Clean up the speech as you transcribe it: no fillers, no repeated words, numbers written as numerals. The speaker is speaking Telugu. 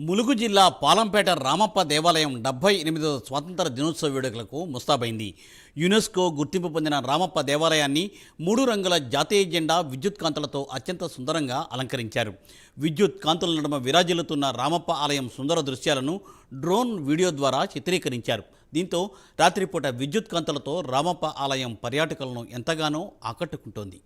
ములుగు జిల్లా పాలంపేట రామప్ప దేవాలయం 78వ స్వాతంత్ర దినోత్సవ వేడుకలకు ముస్తాబైంది. యునెస్కో గుర్తింపు పొందిన రామప్ప దేవాలయాన్ని 3 రంగుల జాతీయ జెండా విద్యుత్ కాంతులతో అత్యంత సుందరంగా అలంకరించారు. విద్యుత్ కాంతుల నడుమ విరాజిల్లుతున్న రామప్ప ఆలయం సుందర దృశ్యాలను డ్రోన్ వీడియో ద్వారా చిత్రీకరించారు. దీంతో రాత్రిపూట విద్యుత్ కాంతులతో రామప్ప ఆలయం పర్యాటకులను ఎంతగానో ఆకట్టుకుంటోంది.